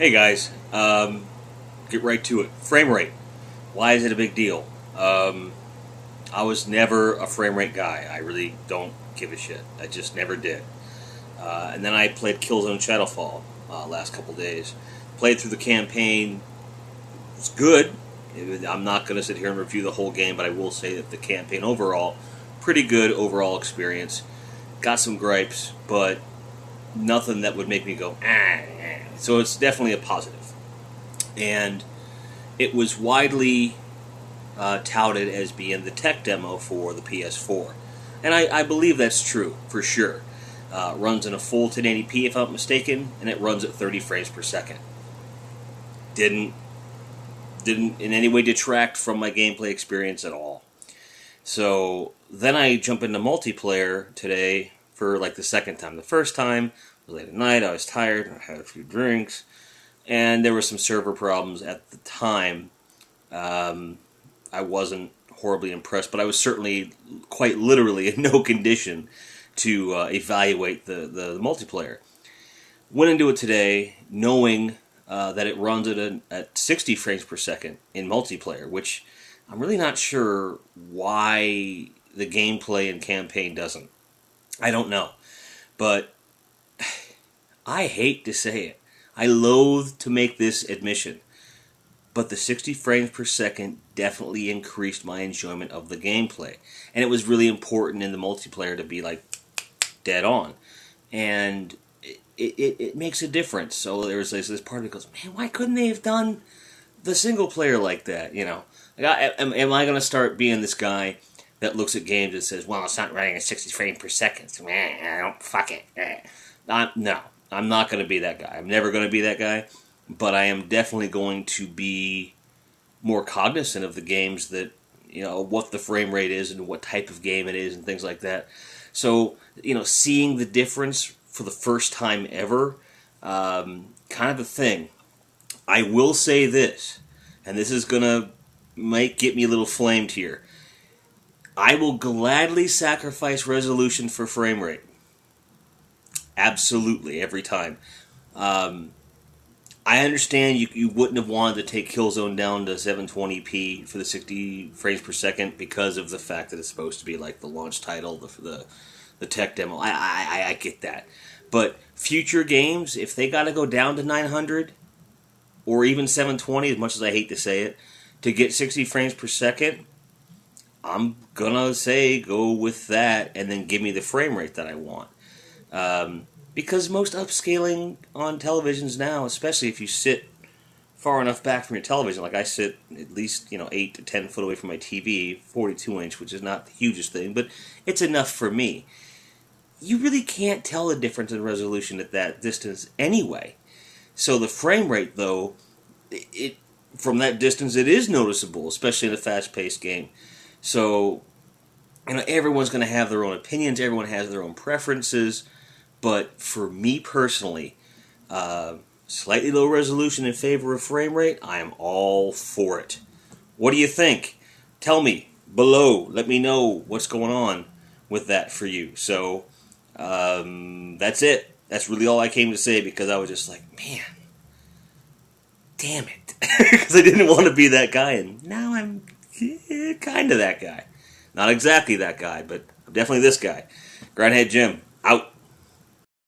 Hey guys, get right to it. Frame rate. Why is it a big deal? I was never a frame rate guy. I really don't give a shit. I just never did. And then I played Killzone Shadowfall last couple days. Played through the campaign. It was good. I'm not going to sit here and review the whole game, but I will say that the campaign overall, pretty good overall experience. Got some gripes, but nothing that would make me go, ah. So it's definitely a positive. And it was widely touted as being the tech demo for the PS4. And I believe that's true, for sure. Runs in a full 1080p, if I'm not mistaken, and it runs at 30 frames per second. Didn't in any way detract from my gameplay experience at all. So then I jump into multiplayer today for like the second time. The first time was late at night, I was tired, I had a few drinks, and there were some server problems at the time. I wasn't horribly impressed, but I was certainly quite literally in no condition to evaluate the multiplayer. Went into it today knowing that it runs at 60 frames per second in multiplayer, which I'm really not sure why the gameplay and campaign doesn't. I don't know. But I hate to say it. I loathe to make this admission. But the 60 frames per second definitely increased my enjoyment of the gameplay. And it was really important in the multiplayer to be like dead on. And it makes a difference. So there's this part of me that goes, man, why couldn't they have done the single player like that? You know, like am I going to start being this guy that looks at games and says, well, it's not running at 60 frames per second, so I don't, fuck it. No, I'm not going to be that guy. I'm never going to be that guy. But I am definitely going to be more cognizant of the games that, you know, what the frame rate is and what type of game it is and things like that. So, you know, seeing the difference for the first time ever, kind of a thing. I will say this, and this is might get me a little flamed here. I will gladly sacrifice resolution for frame rate. Absolutely, every time. I understand you wouldn't have wanted to take Killzone down to 720p for the 60 frames per second because of the fact that it's supposed to be like the launch title, the tech demo. I get that. But future games, if they got to go down to 900 or even 720, as much as I hate to say it, to get 60 frames per second, I'm going to say go with that and then give me the frame rate that I want. Because most upscaling on televisions now, especially if you sit far enough back from your television, like I sit at least 8 to 10 foot away from my TV, 42-inch, which is not the hugest thing, but it's enough for me. You really can't tell the difference in resolution at that distance anyway. So the frame rate, though, from that distance, it is noticeable, especially in a fast-paced game. So, everyone's going to have their own opinions, everyone has their own preferences. But for me personally, slightly low resolution in favor of frame rate, I am all for it. What do you think? Tell me below. Let me know what's going on with that for you. So, that's it. That's really all I came to say because I was just like, man, damn it. Because I didn't want to be that guy, and now I'm kind of that guy. Not exactly that guy, but I'm definitely this guy. Grindhead Jim, out.